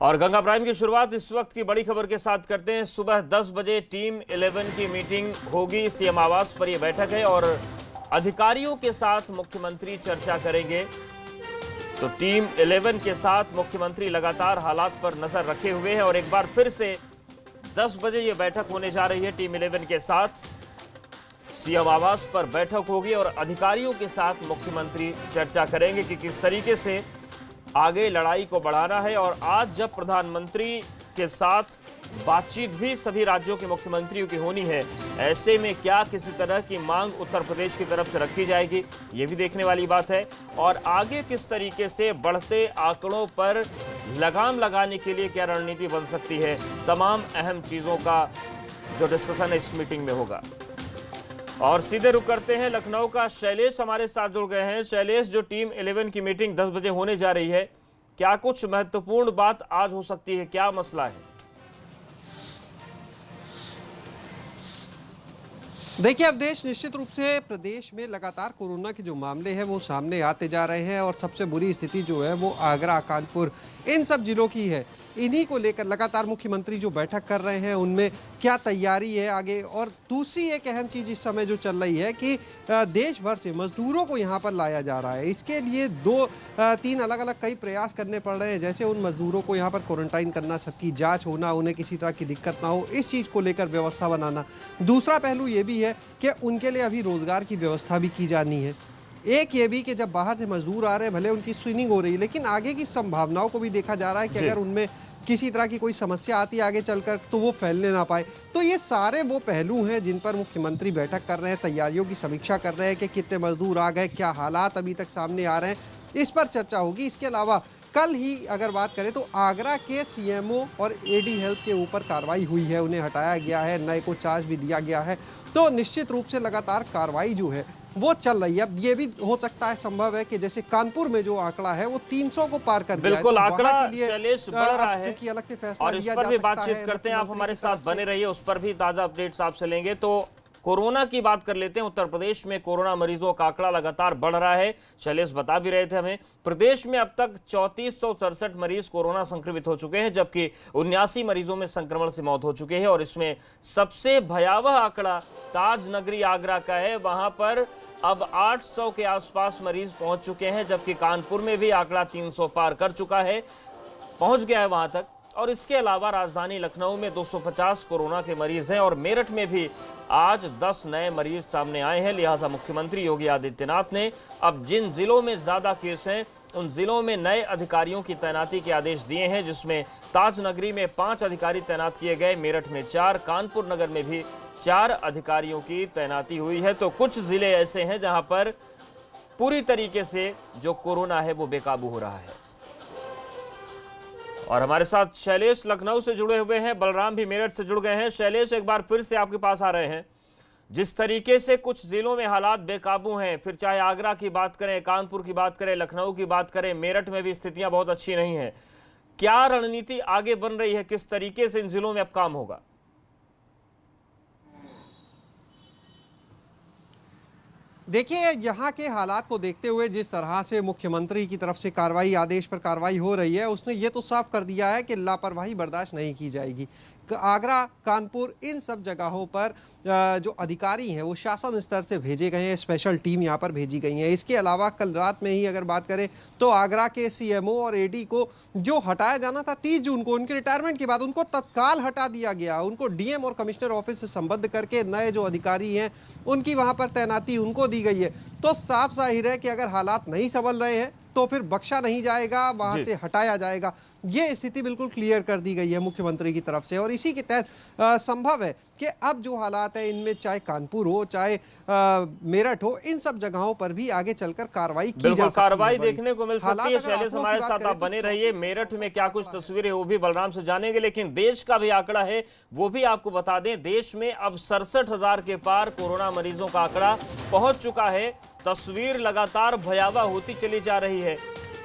और गंगा प्राइम की शुरुआत इस वक्त की बड़ी खबर के साथ करते हैं। सुबह 10 बजे टीम 11 की मीटिंग होगी। सीएम आवास पर यह बैठक है और अधिकारियों के साथ मुख्यमंत्री चर्चा करेंगे। तो टीम 11 के साथ मुख्यमंत्री लगातार हालात पर नजर रखे हुए हैं और एक बार फिर से 10 बजे यह बैठक होने जा रही है। टीम 11 के साथ सीएम आवास पर बैठक होगी और अधिकारियों के साथ मुख्यमंत्री चर्चा करेंगे कि किस तरीके से आगे लड़ाई को बढ़ाना है। और आज जब प्रधानमंत्री के साथ बातचीत भी सभी राज्यों के मुख्यमंत्रियों की होनी है, ऐसे में क्या किसी तरह की मांग उत्तर प्रदेश की तरफ से रखी जाएगी, ये भी देखने वाली बात है। और आगे किस तरीके से बढ़ते आंकड़ों पर लगाम लगाने के लिए क्या रणनीति बन सकती है, तमाम अहम चीजों का जो डिस्कशन इस मीटिंग में होगा। और सीधे रुक करते हैं लखनऊ का। शैलेश हमारे साथ जुड़ गए हैं। शैलेश, जो टीम 11 की मीटिंग 10 बजे होने जा रही है, क्या कुछ महत्वपूर्ण बात आज हो सकती है, क्या मसला है? देखिए, अब देश निश्चित रूप से प्रदेश में लगातार कोरोना के जो मामले हैं वो सामने आते जा रहे हैं और सबसे बुरी स्थिति जो है वो आगरा, कानपुर, इन सब जिलों की है। इन्हीं को लेकर लगातार मुख्यमंत्री जो बैठक कर रहे हैं उनमें क्या तैयारी है आगे। और दूसरी एक अहम चीज़ इस समय जो चल रही है कि देश भर से मजदूरों को यहाँ पर लाया जा रहा है। इसके लिए 2-3 अलग अलग कई प्रयास करने पड़ रहे हैं, जैसे उन मजदूरों को यहाँ पर क्वारंटाइन करना, सबकी जाँच होना, उन्हें किसी तरह की दिक्कत ना हो, इस चीज़ को लेकर व्यवस्था बनाना। दूसरा पहलू ये भी है कि उनके लिए अभी रोजगार की व्यवस्था भी की जानी है। एक ये भी कि जब बाहर से मजदूर आ रहे हैं, भले उनकी स्क्रीनिंग हो रही है, लेकिन आगे की संभावनाओं को भी देखा जा रहा है कि अगर उनमें किसी तरह की कोई समस्या आती है आगे चलकर तो वो फैलने ना पाए। तो ये सारे वो पहलू हैं जिन पर मुख्यमंत्री बैठक कर रहे हैं, तैयारियों की समीक्षा कर रहे हैं कि कितने मजदूर आ गए, क्या हालात अभी तक सामने आ रहे हैं, इस पर चर्चा होगी। इसके अलावा कल ही अगर बात करें तो आगरा के सीएमओ और एडी हेल्थ के ऊपर कार्रवाई हुई है, उन्हें हटाया गया है, नए को चार्ज भी दिया गया है। तो निश्चित रूप से लगातार कार्रवाई जो है वो चल रही है। अब ये भी हो सकता है, संभव है कि जैसे कानपुर में जो आंकड़ा है वो 300 को पार कर गया है। बिल्कुल, तो आंकड़ा के लिए शैलेश बढ़ रहा है क्योंकि अलग से फैसला और इस लिया पर जा भी सकता बातचीत है। करते हैं। आप हमारे साथ बने रहिए, उस पर भी ताजा अपडेट्स आपसे लेंगे। तो कोरोना की बात कर लेते हैं। उत्तर प्रदेश में कोरोना मरीजों का आंकड़ा लगातार बढ़ रहा है। शैलेश बता भी रहे थे हमें, प्रदेश में अब तक 3467 मरीज कोरोना संक्रमित हो चुके हैं, जबकि 79 मरीजों में संक्रमण से मौत हो चुकी है। और इसमें सबसे भयावह आंकड़ा ताज नगरी आगरा का है। वहां पर अब 800 के आसपास मरीज पहुंच चुके हैं, जबकि कानपुर में भी आंकड़ा 300 पार कर चुका है, पहुंच गया है वहां तक। और इसके अलावा राजधानी लखनऊ में 250 कोरोना के मरीज हैं और मेरठ में भी आज 10 नए मरीज सामने आए हैं। लिहाजा मुख्यमंत्री योगी आदित्यनाथ ने अब जिन जिलों में ज्यादा केस हैं उन जिलों में नए अधिकारियों की तैनाती के आदेश दिए हैं, जिसमें ताज नगरी में 5 अधिकारी तैनात किए गए, मेरठ में 4, कानपुर नगर में भी 4 अधिकारियों की तैनाती हुई है। तो कुछ जिले ऐसे हैं जहां पर पूरी तरीके से जो कोरोना है वो बेकाबू हो रहा है। और हमारे साथ शैलेश लखनऊ से जुड़े हुए हैं, बलराम भी मेरठ से जुड़ गए हैं। शैलेश, एक बार फिर से आपके पास आ रहे हैं। जिस तरीके से कुछ जिलों में हालात बेकाबू हैं, फिर चाहे आगरा की बात करें, कानपुर की बात करें, लखनऊ की बात करें, मेरठ में भी स्थितियां बहुत अच्छी नहीं है। क्या रणनीति आगे बन रही है, किस तरीके से इन जिलों में अब काम होगा? देखिए, यहाँ के हालात को देखते हुए जिस तरह से मुख्यमंत्री की तरफ से कार्रवाई, आदेश पर कार्रवाई हो रही है, उसने ये तो साफ कर दिया है कि लापरवाही बर्दाश्त नहीं की जाएगी। आगरा, कानपुर, इन सब जगहों पर जो अधिकारी हैं वो शासन स्तर से भेजे गए हैं, स्पेशल टीम यहाँ पर भेजी गई है। इसके अलावा कल रात में ही अगर बात करें तो आगरा के सीएमओ और एडी को जो हटाया जाना था 30 जून को, उनके रिटायरमेंट के बाद उनको तत्काल हटा दिया गया। उनको डीएम और कमिश्नर ऑफिस से संबद्ध करके नए जो अधिकारी हैं उनकी वहाँ पर तैनाती उनको दी गई है। तो साफ जाहिर है कि अगर हालात नहीं संभल रहे हैं तो फिर बख्शा नहीं जाएगा, वहां से हटाया जाएगा। ये स्थिति बिल्कुल क्लियर कर दी गई है मुख्यमंत्री की तरफ से। और इसी के तहत संभव है कि अब जो हालात है इनमें चाहे कानपुर हो, चाहे मेरठ हो, इन सब जगहों पर भी आगे चलकर कार्रवाई की जा सकती है। कार्रवाई देखने को मिल सकती है। शैलेश, हमारे साथ आप बने रहिए। मेरठ में क्या कुछ तस्वीरें वो भी बलराम से जानेंगे, लेकिन देश का भी आंकड़ा है वो भी आपको बता दें। देश में अब 67,000 के पार कोरोना मरीजों का आंकड़ा पहुंच चुका है। तस्वीर लगातार भयावह होती चली जा रही है।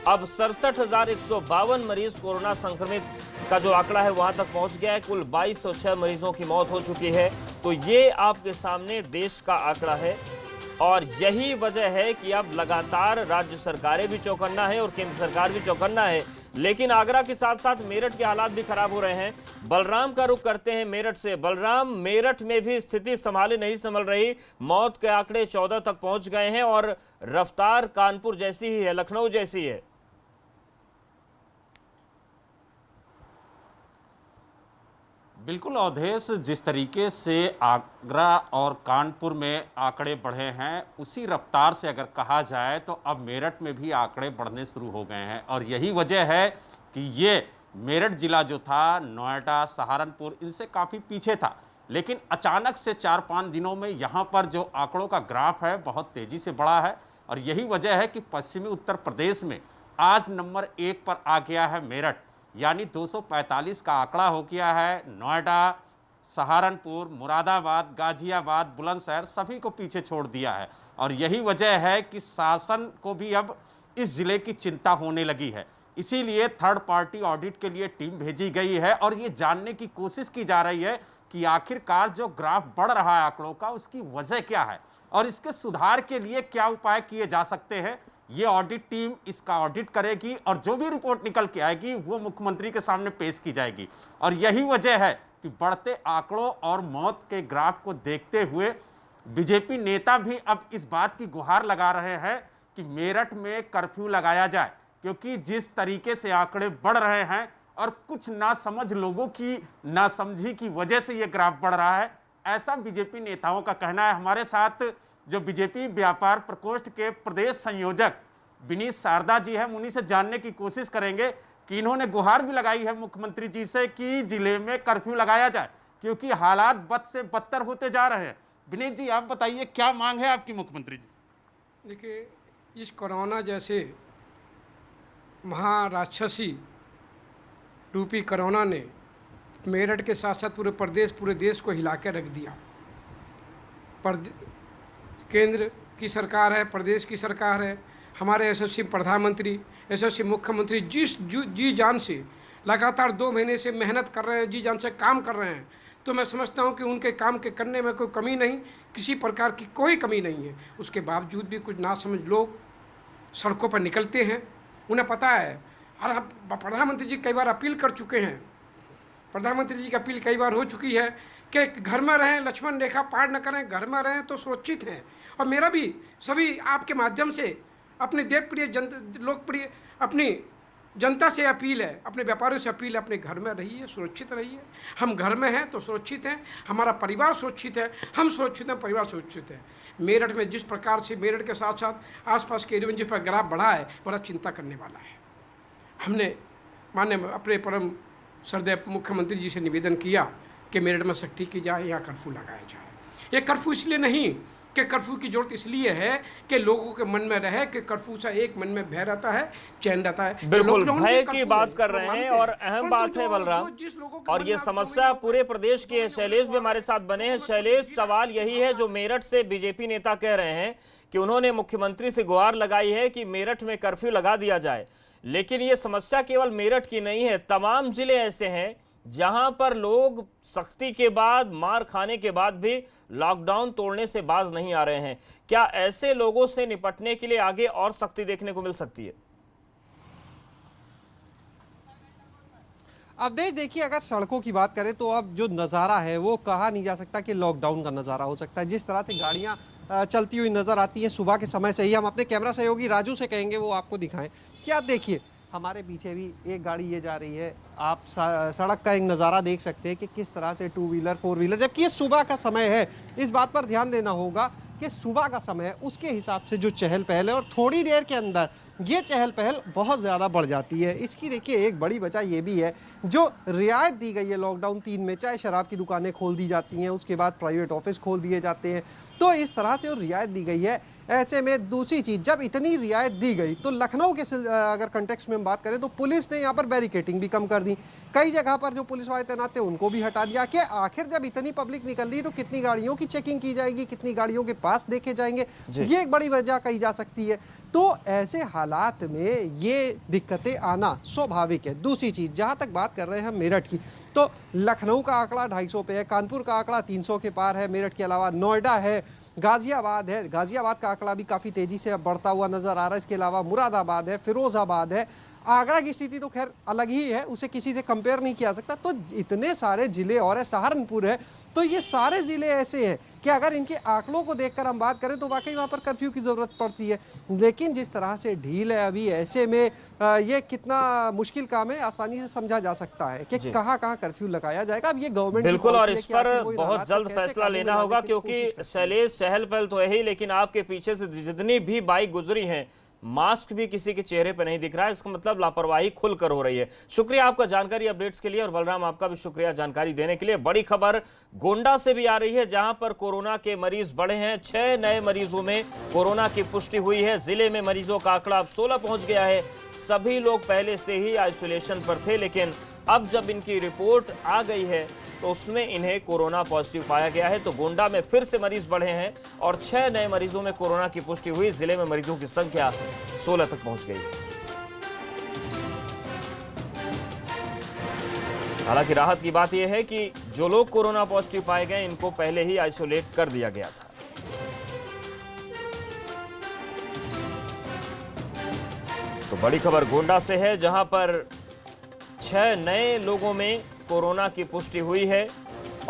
अब 67,152 मरीज कोरोना संक्रमित का जो आंकड़ा है वहां तक पहुंच गया है। कुल 2206 मरीजों की मौत हो चुकी है। तो ये आपके सामने देश का आंकड़ा है और यही वजह है कि अब लगातार राज्य सरकारें भी चौकन्ना है और केंद्र सरकार भी चौकन्ना है लेकिन आगरा के साथ साथ मेरठ के हालात भी खराब हो रहे हैं। बलराम का रुख करते हैं मेरठ से। बलराम, मेरठ में भी स्थिति संभाले नहीं संभल रही, मौत के आंकड़े 14 तक पहुंच गए हैं और रफ्तार कानपुर जैसी ही है, लखनऊ जैसी है। बिल्कुल अवधेश, जिस तरीके से आगरा और कानपुर में आंकड़े बढ़े हैं, उसी रफ्तार से अगर कहा जाए तो अब मेरठ में भी आंकड़े बढ़ने शुरू हो गए हैं। और यही वजह है कि ये मेरठ जिला जो था, नोएडा, सहारनपुर, इनसे काफ़ी पीछे था, लेकिन अचानक से 4-5 दिनों में यहाँ पर जो आंकड़ों का ग्राफ है बहुत तेज़ी से बढ़ा है। और यही वजह है कि पश्चिमी उत्तर प्रदेश में आज नंबर 1 पर आ गया है मेरठ, यानी 245 का आंकड़ा हो गया है। नोएडा, सहारनपुर, मुरादाबाद, गाजियाबाद, बुलंदशहर सभी को पीछे छोड़ दिया है। और यही वजह है कि शासन को भी अब इस जिले की चिंता होने लगी है। इसीलिए थर्ड पार्टी ऑडिट के लिए टीम भेजी गई है और ये जानने की कोशिश की जा रही है कि आखिरकार जो ग्राफ बढ़ रहा है आंकड़ों का, उसकी वजह क्या है और इसके सुधार के लिए क्या उपाय किए जा सकते हैं। ये ऑडिट टीम इसका ऑडिट करेगी और जो भी रिपोर्ट निकल के आएगी वो मुख्यमंत्री के सामने पेश की जाएगी। और यही वजह है कि बढ़ते आंकड़ों और मौत के ग्राफ को देखते हुए बीजेपी नेता भी अब इस बात की गुहार लगा रहे हैं कि मेरठ में कर्फ्यू लगाया जाए, क्योंकि जिस तरीके से आंकड़े बढ़ रहे हैं और कुछ नासमझ लोगों की नासमझी की वजह से ये ग्राफ बढ़ रहा है, ऐसा बीजेपी नेताओं का कहना है। हमारे साथ जो बीजेपी व्यापार प्रकोष्ठ के प्रदेश संयोजक विनीत शारदा जी हैं, उन्हीं से जानने की कोशिश करेंगे कि इन्होंने गुहार भी लगाई है मुख्यमंत्री जी से कि जिले में कर्फ्यू लगाया जाए, क्योंकि हालात बद से बदतर होते जा रहे हैं। विनीत जी, आप बताइए क्या मांग है आपकी मुख्यमंत्री जी? देखिए, इस कोरोना जैसे महाराक्षसी रूपी कोरोना ने मेरठ के साथ साथ पूरे प्रदेश, पूरे देश को हिला के रख दिया। केंद्र की सरकार है, प्रदेश की सरकार है, हमारे यशस्वी प्रधानमंत्री, यशस्वी मुख्यमंत्री जी जान से लगातार 2 महीने से मेहनत कर रहे हैं, जी जान से काम कर रहे हैं। तो मैं समझता हूं कि उनके काम के करने में कोई कमी नहीं, किसी प्रकार की कोई कमी नहीं है। उसके बावजूद भी कुछ नासमझ लोग सड़कों पर निकलते हैं। उन्हें पता है, और हम प्रधानमंत्री जी कई बार अपील कर चुके हैं, प्रधानमंत्री जी की अपील कई बार हो चुकी है कि घर में रहें, लक्ष्मण रेखा पार न करें, घर में रहें तो सुरक्षित हैं। और मेरा भी सभी आपके माध्यम से अपने देवप्रिय लोकप्रिय अपनी जनता से अपील है, अपने व्यापारियों से अपील है, अपने घर में रहिए, सुरक्षित रहिए। हम घर में हैं तो सुरक्षित हैं, हमारा परिवार सुरक्षित है, हम सुरक्षित हैं, परिवार सुरक्षित है। मेरठ में जिस प्रकार से, मेरठ के साथ साथ आसपास के एरिया में जिस पर ग्राफ बढ़ा है, बड़ा चिंता करने वाला है। हमने माननीय अपने परम श्रद्धेय मुख्यमंत्री जी से निवेदन किया कि मेरठ में सख्ती की जाए, यहाँ कर्फ्यू लगाया जाए। ये कर्फ्यू इसलिए नहीं कि कर्फ्यू की जरूरत इसलिए है कि लोगों के मन में रहे कि कर्फ्यू से एक मन में भय रहता है, चैन रहता है। बिल्कुल भय की बात कर रहे हैं और अहम बात है बलराम, और ये समस्या पूरे प्रदेश की है। शैलेश भी हमारे साथ बने हैं। शैलेश, सवाल यही है जो मेरठ से बीजेपी नेता कह रहे हैं कि उन्होंने मुख्यमंत्री से गुहार लगाई है कि मेरठ में कर्फ्यू लगा दिया जाए, लेकिन ये समस्या केवल मेरठ की नहीं है, तमाम जिले ऐसे हैं जहां पर लोग सख्ती के बाद, मार खाने के बाद भी लॉकडाउन तोड़ने से बाज नहीं आ रहे हैं। क्या ऐसे लोगों से निपटने के लिए आगे और सख्ती देखने को मिल सकती है? अब देखिए, अगर सड़कों की बात करें तो अब जो नज़ारा है वो कहा नहीं जा सकता कि लॉकडाउन का नज़ारा हो सकता है। जिस तरह से गाड़ियां चलती हुई नज़र आती हैं सुबह के समय से ही, हम अपने कैमरा सहयोगी राजू से कहेंगे वो आपको दिखाएं कि आप देखिए हमारे पीछे भी एक गाड़ी ये जा रही है, आप सड़क का एक नज़ारा देख सकते हैं कि किस तरह से 2 व्हीलर 4 व्हीलर, जबकि ये सुबह का समय है। इस बात पर ध्यान देना होगा कि सुबह का समय है, उसके हिसाब से जो चहल पहल है और थोड़ी देर के अंदर ये चहल पहल बहुत ज़्यादा बढ़ जाती है। इसकी देखिए एक बड़ी वजह ये भी है, जो रियायत दी गई है लॉकडाउन 3 में, चाहे शराब की दुकानें खोल दी जाती हैं, उसके बाद प्राइवेट ऑफिस खोल दिए जाते हैं, तो इस तरह से रियायत दी गई है। ऐसे में दूसरी चीज़, जब इतनी रियायत दी गई तो लखनऊ के अगर कंटेक्स्ट में हम बात करें तो पुलिस ने यहाँ पर बैरिकेटिंग भी कम कर दी। कई जगह पर जो पुलिस वाले तैनात थे उनको भी हटा दिया कि आखिर जब इतनी पब्लिक निकल रही तो कितनी गाड़ियों की चेकिंग की जाएगी, कितनी गाड़ियों के पास देखे जाएंगे, ये एक बड़ी वजह कही जा सकती है। तो ऐसे हालात में ये दिक्कतें आना स्वाभाविक है। दूसरी चीज़, जहाँ तक बात कर रहे हैं हम मेरठ की, तो लखनऊ का आंकड़ा 250 पे है, कानपुर का आंकड़ा 300 के पार है, मेरठ के अलावा नोएडा है, गाजियाबाद है, गाजियाबाद का आंकड़ा भी काफ़ी तेज़ी से बढ़ता हुआ नज़र आ रहा है। इसके अलावा मुरादाबाद है, फिरोज़ाबाद है, आगरा की स्थिति तो खैर अलग ही है, उसे किसी से कंपेयर नहीं किया सकता। तो इतने सारे जिले और है, सहारनपुर है, तो ये सारे ज़िले ऐसे हैं कि अगर इनके आंकड़ों को देखकर हम बात करें तो वाकई वहाँ पर कर्फ्यू की ज़रूरत पड़ती है। लेकिन जिस तरह से ढील है अभी, ऐसे में ये कितना मुश्किल काम है आसानी से समझा जा सकता है कि कहाँ कहाँ कर्फ्यू लगाया जाएगा। अब ये गवर्नमेंट बिल्कुल, और इस पर बहुत जल्द फैसला लेना होगा, क्योंकि शैलेश चहल पहल तो है ही, लेकिन आपके पीछे से जितनी भी बाइक गुजरी हैं, मास्क भी किसी के चेहरे पर नहीं दिख रहा है। इसका मतलब लापरवाही खुलकर हो रही है। शुक्रिया आपका जानकारी अपडेट्स के लिए, और बलराम आपका भी शुक्रिया जानकारी देने के लिए। बड़ी खबर गोंडा से भी आ रही है, जहां पर कोरोना के मरीज बढ़े हैं। 6 नए मरीजों में कोरोना की पुष्टि हुई है। जिले में मरीजों का आंकड़ा अब 16 पहुंच गया है। सभी लोग पहले से ही आइसोलेशन पर थे, लेकिन अब जब इनकी रिपोर्ट आ गई है तो उसमें इन्हें कोरोना पॉजिटिव पाया गया है। तो गोंडा में फिर से मरीज बढ़े हैं और 6 नए मरीजों में कोरोना की पुष्टि हुई। जिले में मरीजों की संख्या 16 तक पहुंच गई है। हालांकि राहत की बात यह है कि जो लोग कोरोना पॉजिटिव पाए गए, इनको पहले ही आइसोलेट कर दिया गया था। तो बड़ी खबर गोंडा से है, जहां पर 6 नए लोगों में कोरोना की पुष्टि हुई है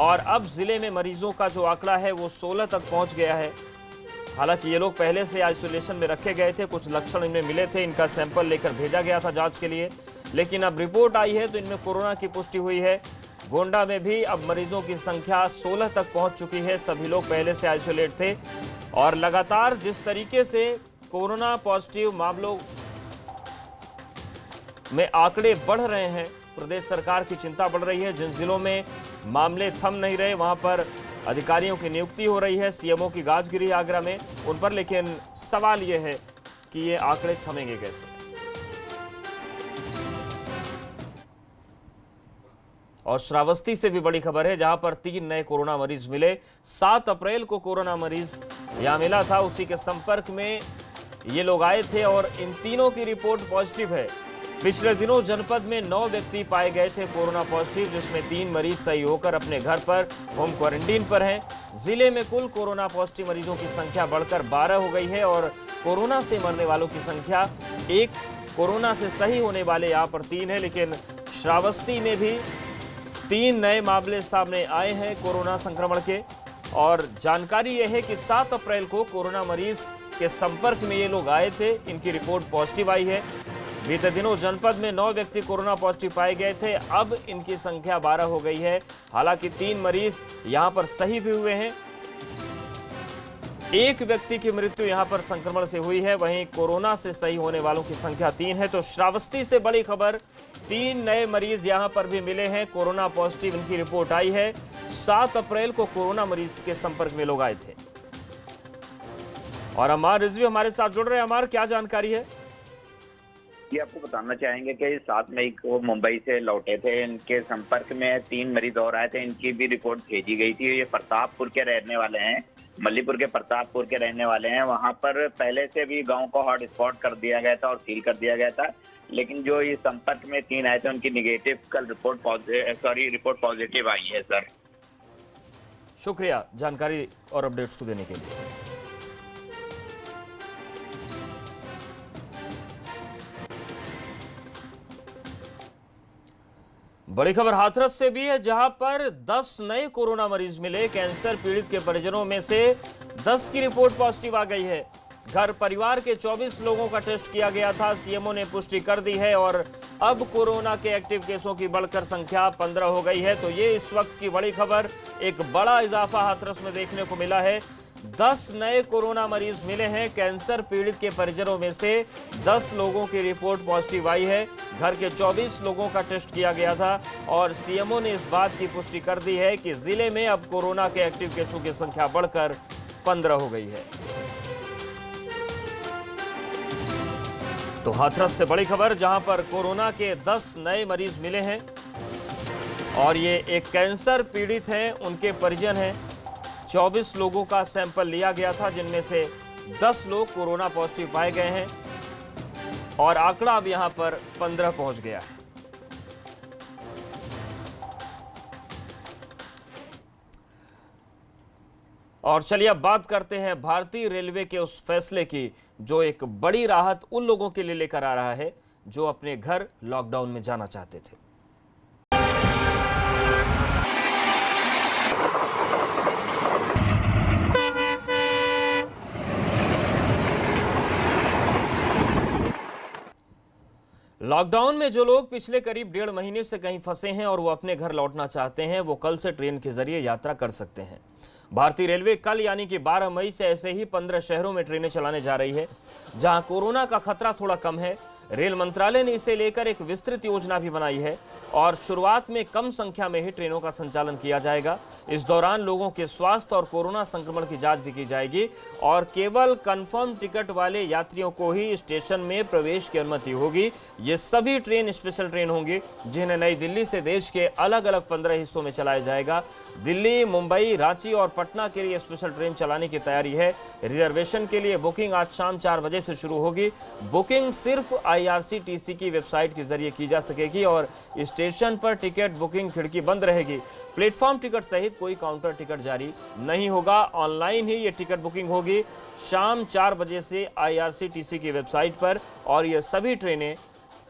और अब जिले में मरीजों का जो आंकड़ा है वो 16 तक पहुंच गया है। हालांकि ये लोग पहले से आइसोलेशन में रखे गए थे, कुछ लक्षण इनमें मिले थे, इनका सैंपल लेकर भेजा गया था जांच के लिए, लेकिन अब रिपोर्ट आई है तो इनमें कोरोना की पुष्टि हुई है। गोंडा में भी अब मरीजों की संख्या 16 तक पहुंच चुकी है। सभी लोग पहले से आइसोलेट थे और लगातार जिस तरीके से कोरोना पॉजिटिव मामलों में आंकड़े बढ़ रहे हैं, प्रदेश सरकार की चिंता बढ़ रही है। जिन जिलों में मामले थम नहीं रहे, वहां पर अधिकारियों की नियुक्ति हो रही है। सीएमओ की गाजगिरी आगरा में उन पर, लेकिन सवाल यह है कि ये आंकड़े थमेंगे कैसे। और श्रावस्ती से भी बड़ी खबर है, जहां पर 3 नए कोरोना मरीज मिले। 7 अप्रैल को कोरोना मरीज यहां मिला था, उसी के संपर्क में ये लोग आए थे और इन तीनों की रिपोर्ट पॉजिटिव है। पिछले दिनों जनपद में 9 व्यक्ति पाए गए थे कोरोना पॉजिटिव, जिसमें 3 मरीज सही होकर अपने घर पर होम क्वारंटीन पर हैं। जिले में कुल कोरोना पॉजिटिव मरीजों की संख्या बढ़कर 12 हो गई है और कोरोना से मरने वालों की संख्या 1, कोरोना से सही होने वाले यहाँ पर 3 है। लेकिन श्रावस्ती में भी 3 नए मामले सामने आए हैं कोरोना संक्रमण के, और जानकारी यह है कि 7 अप्रैल को कोरोना मरीज के संपर्क में ये लोग आए थे, इनकी रिपोर्ट पॉजिटिव आई है। बीते दिनों जनपद में 9 व्यक्ति कोरोना पॉजिटिव पाए गए थे, अब इनकी संख्या 12 हो गई है। हालांकि 3 मरीज यहां पर सही भी हुए हैं। 1 व्यक्ति की मृत्यु यहां पर संक्रमण से हुई है, वहीं कोरोना से सही होने वालों की संख्या 3 है। तो श्रावस्ती से बड़ी खबर, 3 नए मरीज यहां पर भी मिले हैं, कोरोना पॉजिटिव इनकी रिपोर्ट आई है। 7 अप्रैल को कोरोना मरीज के संपर्क में लोग आए थे। और अमार रिजवी हमारे साथ जुड़ रहे हैं। अमार, क्या जानकारी है? ये आपको बताना चाहेंगे कि 7 मई को मुंबई से लौटे थे, इनके संपर्क में 3 मरीज और आए थे, इनकी भी रिपोर्ट भेजी गई थी। ये प्रतापपुर के रहने वाले हैं, मल्लीपुर के प्रतापपुर के रहने वाले हैं। वहां पर पहले से भी गांव को हॉट स्पॉट कर दिया गया था और सील कर दिया गया था, लेकिन जो ये संपर्क में 3 आए थे उनकी निगेटिव कल रिपोर्ट पॉजिटिव आई है। सर, शुक्रिया जानकारी और अपडेट्स को देने के लिए। बड़ी खबर हाथरस से भी है, जहां पर 10 नए कोरोना मरीज मिले। कैंसर पीड़ित के परिजनों में से 10 की रिपोर्ट पॉजिटिव आ गई है। घर परिवार के 24 लोगों का टेस्ट किया गया था, सीएमओ ने पुष्टि कर दी है और अब कोरोना के एक्टिव केसों की बढ़कर संख्या 15 हो गई है। तो ये इस वक्त की बड़ी खबर, एक बड़ा इजाफा हाथरस में देखने को मिला है। 10 नए कोरोना मरीज मिले हैं। कैंसर पीड़ित के परिजनों में से 10 लोगों की रिपोर्ट पॉजिटिव आई है। घर के 24 लोगों का टेस्ट किया गया था और सीएमओ ने इस बात की पुष्टि कर दी है कि जिले में अब कोरोना के एक्टिव केसों की संख्या बढ़कर 15 हो गई है। तो हाथरस से बड़ी खबर, जहां पर कोरोना के 10 नए मरीज मिले हैं और ये एक कैंसर पीड़ित हैं, उनके परिजन हैं। 24 लोगों का सैंपल लिया गया था, जिनमें से 10 लोग कोरोना पॉजिटिव पाए गए हैं और आंकड़ा अब यहां पर 15 पहुंच गया है। और चलिए अब बात करते हैं भारतीय रेलवे के उस फैसले की, जो एक बड़ी राहत उन लोगों के लिए लेकर आ रहा है जो अपने घर लॉकडाउन में जाना चाहते थे। लॉकडाउन में जो लोग पिछले करीब 1.5 महीने से कहीं फंसे हैं और वो अपने घर लौटना चाहते हैं, वो कल से ट्रेन के जरिए यात्रा कर सकते हैं। भारतीय रेलवे कल यानी कि 12 मई से ऐसे ही 15 शहरों में ट्रेनें चलाने जा रही है, जहां कोरोना का खतरा थोड़ा कम है। रेल मंत्रालय ने इसे लेकर एक विस्तृत योजना भी बनाई है और शुरुआत में कम संख्या में ही ट्रेनों का संचालन किया जाएगा। इस दौरान लोगों के स्वास्थ्य और कोरोना संक्रमण की जांच भी की जाएगी और केवल कंफर्म टिकट वाले यात्रियों को ही स्टेशन में प्रवेश की अनुमति होगी। ये सभी ट्रेन स्पेशल ट्रेन होंगी, जिन्हें नई दिल्ली से देश के अलग अलग 15 हिस्सों में चलाया जाएगा। दिल्ली, मुंबई, रांची और पटना के लिए स्पेशल ट्रेन चलाने की तैयारी है। रिजर्वेशन के लिए बुकिंग आज शाम 4 बजे से शुरू होगी। बुकिंग सिर्फ IRCTC की वेबसाइट के जरिए की जा सकेगी और स्टेशन पर टिकट बुकिंग खिड़की बंद रहेगी। प्लेटफॉर्म टिकट सहित कोई काउंटर टिकट जारी नहीं होगा। ऑनलाइन ही ये टिकट बुकिंग होगी शाम 4 बजे से IRCTC की वेबसाइट पर और ये सभी ट्रेनें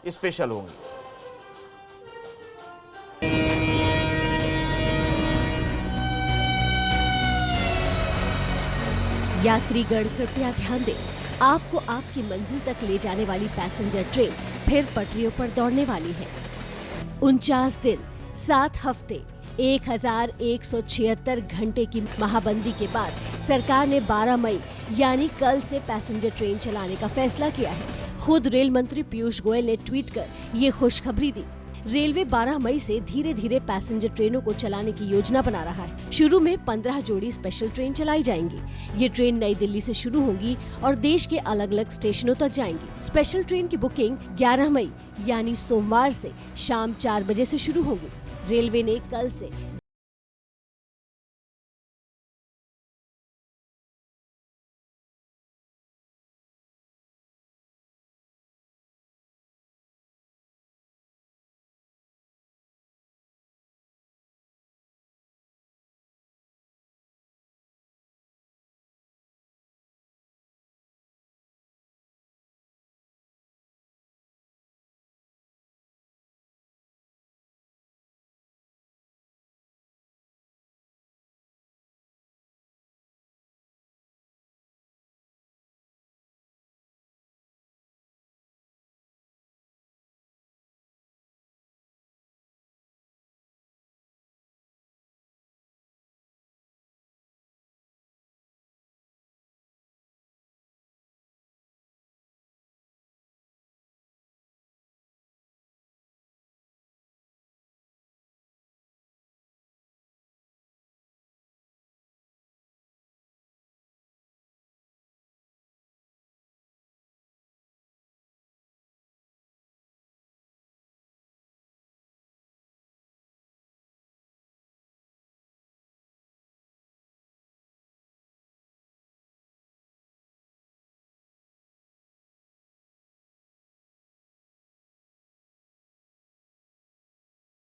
स्पेशल होंगी। यात्रीगण कृपया ध्यान दें, आपको आपकी मंजिल तक ले जाने वाली पैसेंजर ट्रेन फिर पटरियों पर दौड़ने वाली है। 49 दिन, 7 हफ्ते, 1176 घंटे की महाबंदी के बाद सरकार ने 12 मई यानी कल से पैसेंजर ट्रेन चलाने का फैसला किया है। खुद रेल मंत्री पीयूष गोयल ने ट्वीट कर ये खुशखबरी दी। रेलवे 12 मई से धीरे धीरे पैसेंजर ट्रेनों को चलाने की योजना बना रहा है। शुरू में 15 जोड़ी स्पेशल ट्रेन चलाई जाएंगी। ये ट्रेन नई दिल्ली से शुरू होंगी और देश के अलग अलग स्टेशनों तक जाएंगी। स्पेशल ट्रेन की बुकिंग 11 मई यानी सोमवार से शाम 4 बजे से शुरू होगी। रेलवे ने कल से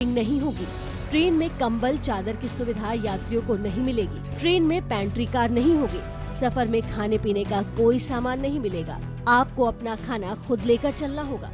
नहीं होगी। ट्रेन में कंबल चादर की सुविधा यात्रियों को नहीं मिलेगी। ट्रेन में पैंट्री कार नहीं होगी। सफर में खाने पीने का कोई सामान नहीं मिलेगा। आपको अपना खाना खुद लेकर चलना होगा।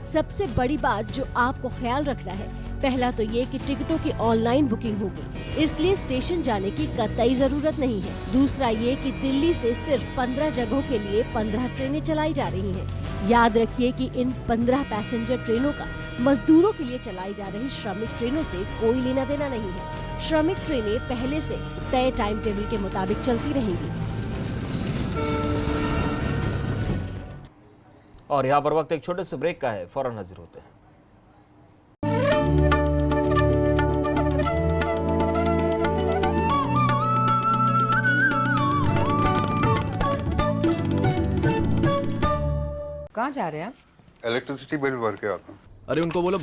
सबसे बड़ी बात जो आपको ख्याल रखना है, पहला तो ये कि टिकटों की ऑनलाइन बुकिंग होगी, इसलिए स्टेशन जाने की कतई जरूरत नहीं है। दूसरा ये कि दिल्ली से सिर्फ 15 जगहों के लिए 15 ट्रेनें चलाई जा रही हैं। याद रखिए कि इन 15 पैसेंजर ट्रेनों का मजदूरों के लिए चलाई जा रही श्रमिक ट्रेनों से कोई लेना देना नहीं है। श्रमिक ट्रेनें पहले से तय टाइम टेबल के मुताबिक चलती रहेंगी। और यहाँ पर वक्त एक छोटे से ब्रेक का है, फौरन हाजिर होते हैं। कहाँ जा रहे हैं आप? इलेक्ट्रिसिटी बिल भर के आता हूँ। अरे उनको बोलो